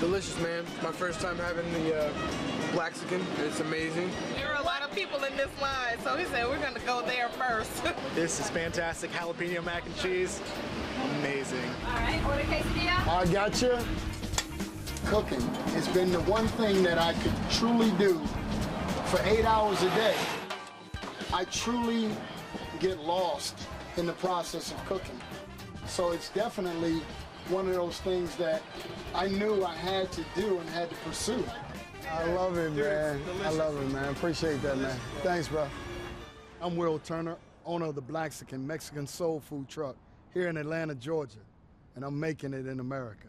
Delicious, man. My first time having the Blaxican. It's amazing. There are a lot of people in this line, so he said we're going to go there first. This is fantastic. Jalapeno mac and cheese. Amazing. All right, order quesadilla. I got you. Cooking has been the one thing that I could truly do for 8 hours a day. I truly get lost in the process of cooking. So it's definitely one of those things that I knew I had to do and had to pursue. I love it, man. I love it, man. Appreciate that, man. Thanks, bro. I'm Will Turner, owner of the Blaxican Mexican soul food truck here in Atlanta, Georgia, and I'm making it in America.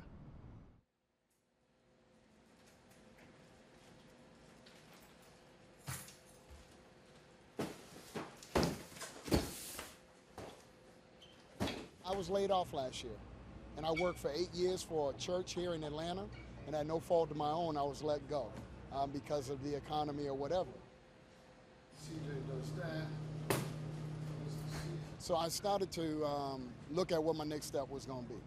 I was laid off last year, and I worked for 8 years for a church here in Atlanta, and at no fault of my own, I was let go because of the economy or whatever. So I started to look at what my next step was going to be.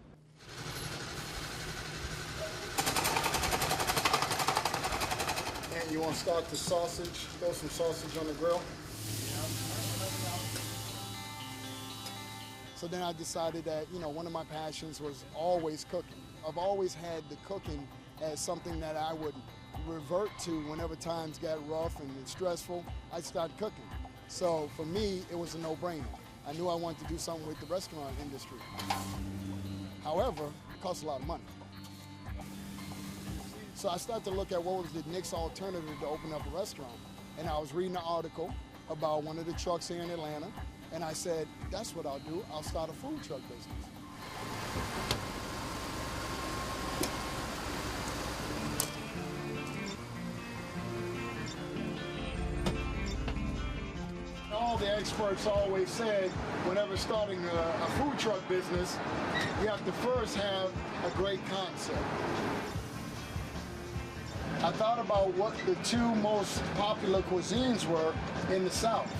And you want to start the sausage, throw some sausage on the grill. So then I decided that, you know, one of my passions was always cooking. I've always had the cooking as something that I would revert to whenever times got rough and stressful. I'd start cooking. So for me, it was a no-brainer. I knew I wanted to do something with the restaurant industry. However, it costs a lot of money. So I started to look at what was the next alternative to open up a restaurant. And I was reading an article about one of the trucks here in Atlanta. And I said, that's what I'll do. I'll start a food truck business. All the experts always said, whenever starting a food truck business, you have to first have a great concept. I thought about what the two most popular cuisines were in the South.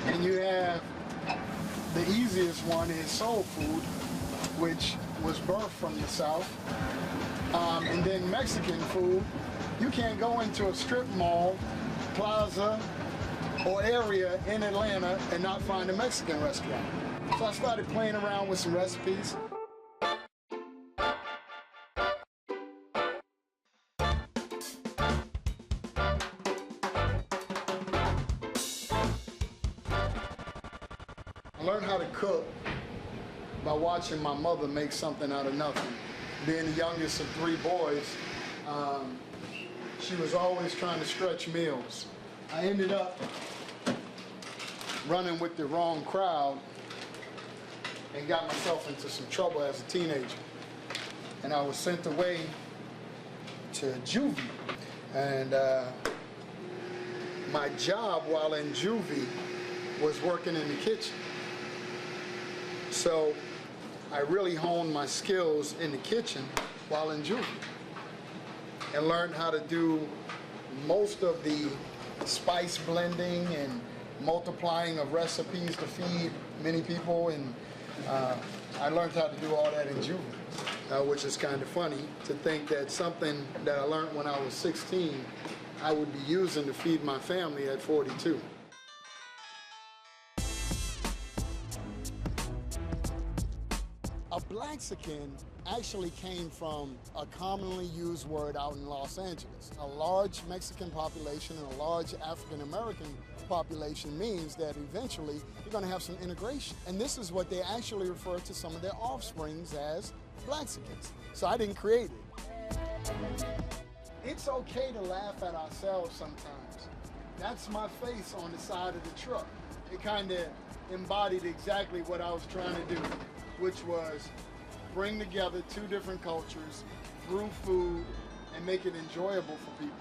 And you have the easiest one is soul food, which was birthed from the South. And then Mexican food, you can't go into a strip mall, plaza, or area in Atlanta and not find a Mexican restaurant. So I started playing around with some recipes. I learned how to cook by watching my mother make something out of nothing. Being the youngest of 3 boys, she was always trying to stretch meals. I ended up running with the wrong crowd and got myself into some trouble as a teenager. And I was sent away to juvie. And my job while in juvie was working in the kitchen. So I really honed my skills in the kitchen while in juvie and learned how to do most of the spice blending and multiplying of recipes to feed many people, and I learned how to do all that in juvie, which is kind of funny to think that something that I learned when I was 16, I would be using to feed my family at 42. A Blaxican actually came from a commonly used word out in Los Angeles. A large Mexican population and a large African American population means that eventually you're going to have some integration. And this is what they actually refer to some of their offsprings as Blaxicans. So I didn't create it. It's okay to laugh at ourselves sometimes. That's my face on the side of the truck. It kind of embodied exactly what I was trying to do, which was bring together 2 different cultures through food and make it enjoyable for people.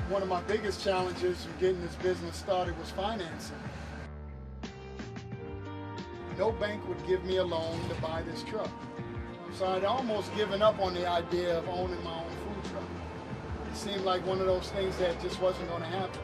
One of my biggest challenges in getting this business started was financing. No bank would give me a loan to buy this truck. So I'd almost given up on the idea of owning my own food truck. It seemed like one of those things that just wasn't going to happen.